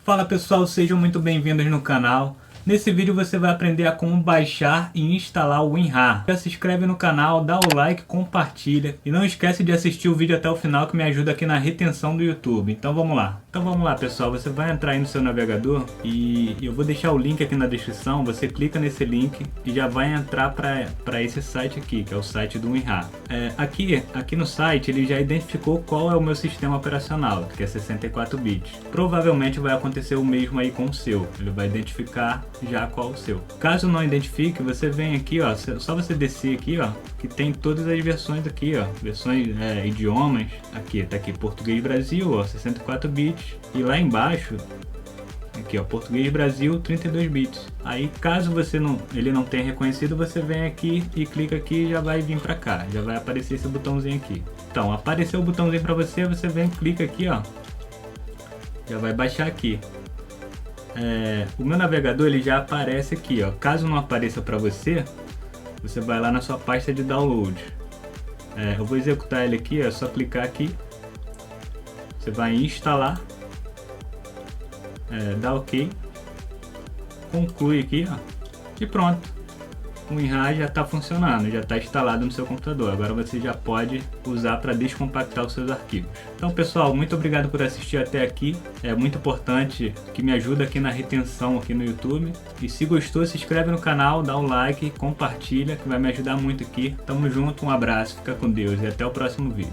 Fala pessoal, sejam muito bem-vindos no canal. Nesse vídeo você vai aprender a como baixar e instalar o WinRAR. Já se inscreve no canal, dá o like, compartilha e não esquece de assistir o vídeo até o final que me ajuda aqui na retenção do YouTube. Então vamos lá. Pessoal, você vai entrar aí no seu navegador e eu vou deixar o link aqui na descrição. Você clica nesse link e já vai entrar para esse site aqui, que é o site do WinRAR. Aqui no site ele já identificou qual é o meu sistema operacional, que é 64 bits. Provavelmente vai acontecer o mesmo aí com o seu. Ele vai identificar já qual o seu. Caso não identifique, você vem aqui, ó, só você descer aqui, ó, que tem todas as versões aqui, ó, versões, idiomas, aqui, tá aqui, Português Brasil, ó, 64 bits, e lá embaixo, aqui, ó, Português Brasil, 32 bits. Aí, caso ele não tenha reconhecido, você vem aqui e clica aqui e já vai vir pra cá, já vai aparecer esse botãozinho aqui. Então, apareceu o botãozinho pra você, você vem e clica aqui, ó, já vai baixar aqui. O meu navegador ele já aparece aqui, ó. Caso não apareça para você, você vai lá na sua pasta de download. Eu vou executar ele aqui, é só clicar aqui. Você vai em instalar, dá OK, conclui aqui, ó, e pronto. O WinRAR já está funcionando, já está instalado no seu computador. Agora você já pode usar para descompactar os seus arquivos. Então pessoal, muito obrigado por assistir até aqui. É muito importante, que me ajuda aqui na retenção aqui no YouTube. E se gostou, se inscreve no canal, dá um like, compartilha, que vai me ajudar muito aqui. Tamo junto, um abraço, fica com Deus e até o próximo vídeo.